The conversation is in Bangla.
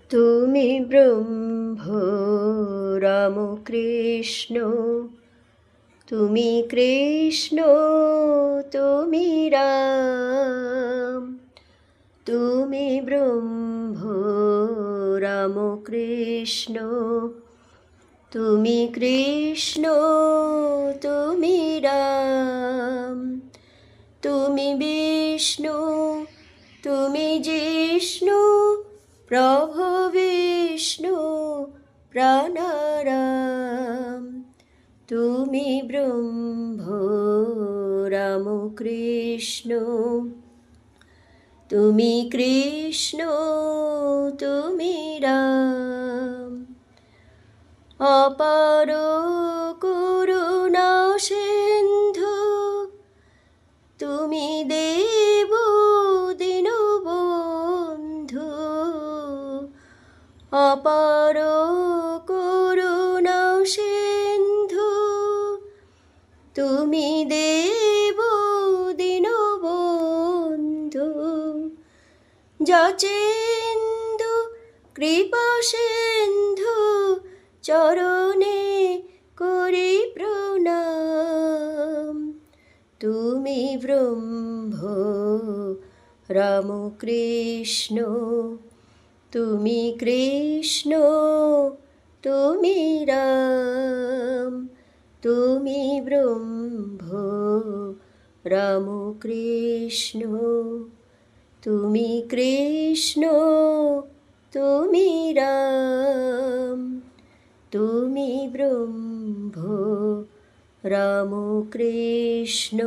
তুমি ব্রহ্ম রাম কৃষ্ণ, তুমি কৃষ্ণ, তুমি রাম। তুমি ব্রহ্ম রাম কৃষ্ণ, তুমি কৃষ্ণ, তুমি রাম। তুমি বিষ্ণু, তুমি জিষ্ণু, প্রভু বিষ্ণু প্রাণারাম। তুমি ব্রহ্ম রাম কৃষ্ণ, তুমি কৃষ্ণ, তুমি রাম। অপার করুণা সিন্ধু, তুমি দেব দীনবন্ধু। অপার করুণা সিন্ধু, তুমি দেব দীনবন্ধু। যচেন্দু কৃপা সিন্ধু, চরণে করি প্রণাম। তুমি ব্রহ্ম রাম কৃষ্ণ, তুমি কৃষ্ণ, তুমি রাম। তুমি ব্রহ্ম রাম কৃষ্ণ, তুমি কৃষ্ণ, তুমি রাম। তুমি ব্রহ্ম রাম কৃষ্ণ।